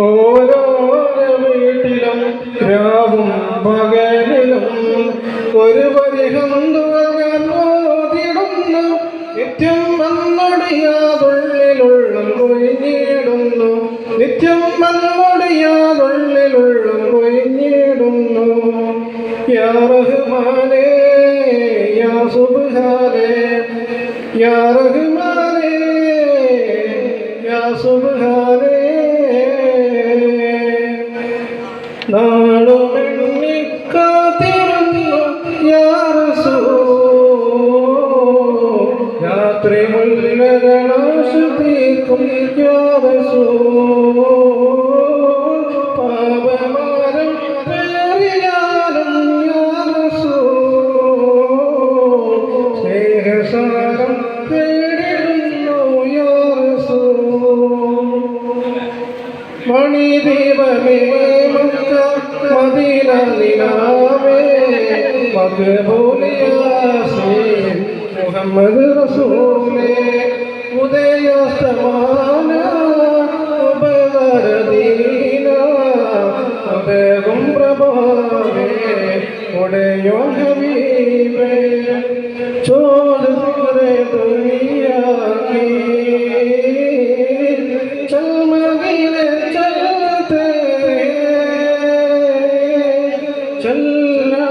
ഓരോരോ വീട്ടിലും രാവും പകലിലും ഒരു പരിഹന്തുകൾ ഞാൻ ഓതിടുന്നു. നിത്യം വന്നൊടിയാതുള്ളിലുള്ളും കൊഴിഞ്ഞിടുന്നു. നിത്യം വന്നൊടിയാതുള്ളിലുള്ളും കൊഴിഞ്ഞിടുന്നു. യാ റഹ്മാനേ യാ സുബ്ഹാനേ യാ റഹ്മാനേ യാ സുബ്ഹാനേ. നാളുമെണ്ണി കാത്തിരുന്നു യാ റസൂൽ. രാത്രി മുല്ലകളാശു തീർക്കും യാ റസൂൽ. പാപഭാരം പേറിയാലും യാ റസൂൽ. സ്നേഹസാരം തേടിടുന്നു യാ റസൂൽ. മണിദീപമേ മദീന നിലാവേ മഖ്ബൂൽ യാസീൻ മുഹമ്മദ് റസൂലേ. ഉദയാസ്തമാന ഉപകാരദീന ഉദയം പ്രഭാവേ ഉടയോ ഹബീബേ. ചോड़ करे दुनिया की चल मदीने चलते चलना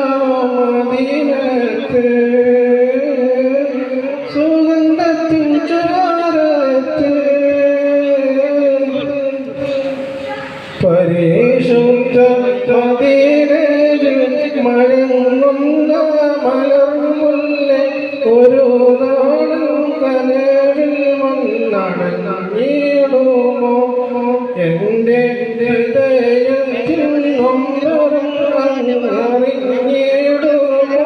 मदीनते സുഗന്ധത്തിൻ ചാരത്തെ പരിശുദ്ധ മദീനയിൽ മഴങ്ങുന്ന മലർമുല്ലേ ഒരു നാളും കനവിൽ വന്നടങ്ങിടുമോ. എൻ്റെ ഹൃദയത്തിൽ നൊമ്പരം അറിഞ്ഞിടുമോ.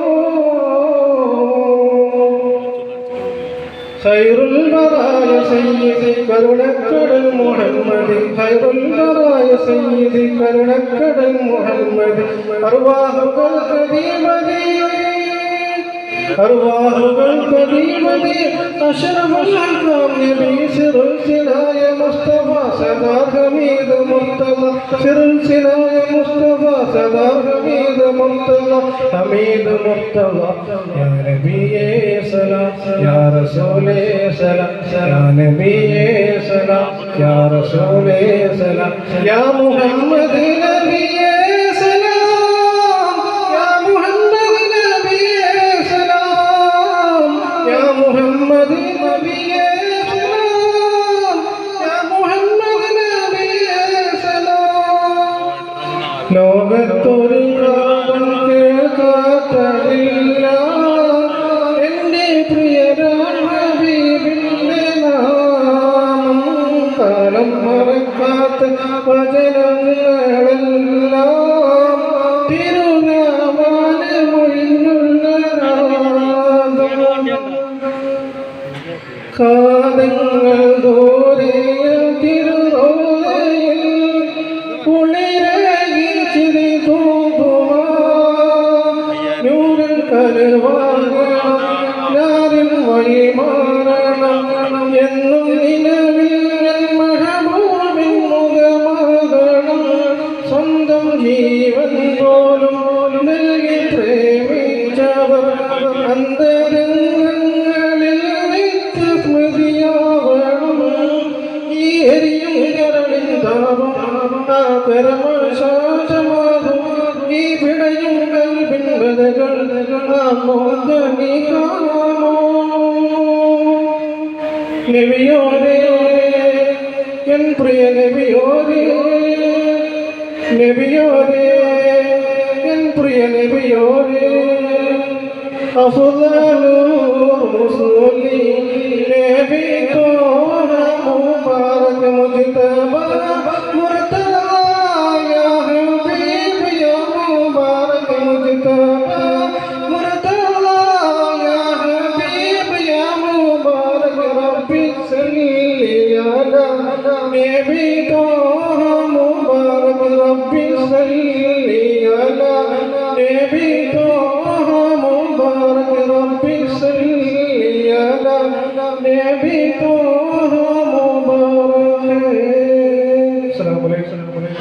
ഖൈറുൽ ബറായ സയ്യിദി കരുണക്കടൽ മുഹമ്മദ്. ഖൈറുൽ ബറായ സയ്യിദി കരുണക്കടൽ മുഹമ്മദ്. അർവാഹുകൾ ഖദീമതി അർവാഹുകൾ ഖദീമതി. അഷ്റഫുൽ അൻസാം നബി സിറുൽ സിനായ മുസ്തഫ സദാർ ഹമീദ് മുർത്തദ. സിറുൽ സിനായ മുസ്തഫ സദാർ ഹമീദ് മുർത്തദ. ഹമീദ് മുർത്തദ. യാ നബിയേ സലാം യാ റസൂലേ സലാം യാ നബിയേ സലാം യാ റസൂലേ സലാം യാ മുഹമ്മദ് നബിയേ സലാം യാ മുഹമ്മദ് നബിയേ സലാം യാ മുഹമ്മദ് നബിയേ സലാം യാ മുഹമ്മദ് നബിയേ സലാം. ലോകത്തൊരു കാലം കേൾക്കാത്തതില്ല എൻ്റെ പ്രിയരാൻ ഹബീബിൻ്റെ നാമം. കാലം മറക്കാത്ത വചനങ്ങളെല്ലാം തിരുനാമാന മൊഴിഞ്ഞുള്ള കാതങ്ങൾ ദൂരെയ തിരുറോലയിൽ കുളിരകി ചിരി തൂകുമാ. നൂറിൽ കരുവാകണം ഞാറിൻ വഴി മാറണം എന്നും നിലവിൽ മഹബൂബിൻ മുഖമാകണം. സ്വന്തം ജീവൻ പോലും നൽകി പ്രേമിച്ചവർ അന്തരംഗങ്ങളിൽ നിത്യസ്മൃതിയാവണം. ഈ എരിയും കരളിൻ താപം ആ പരമശാസമാകും. ഈ പിടയും കൽവിൻ ബദകൾ മോദനി കാണോ. നബിയോരേ എൻ പ്രിയ നബിയോരേ നബിയോരേ എൻ പ്രിയ നബിയോരേ. അഫ്ളലു റസൂലി നബി തോഹ മുബാറക് മുജ്തബ മുർതദാ യാ ഹബീബ് യാ മുബാറക് മുജ്തബ മുർതദാ യാ ഹബീബ് യാ മുബാറക്. റബ്ബി സല്ലി അലാ നബി തോഹ മുബാറക്. റബ്ബി സല്ലി അലാ നബി തോഹ മുബാറക്. റബ്ബി സല്ലി അലാ നബി തോഹ മുബാറക്. अस्सलाम वालेकुम।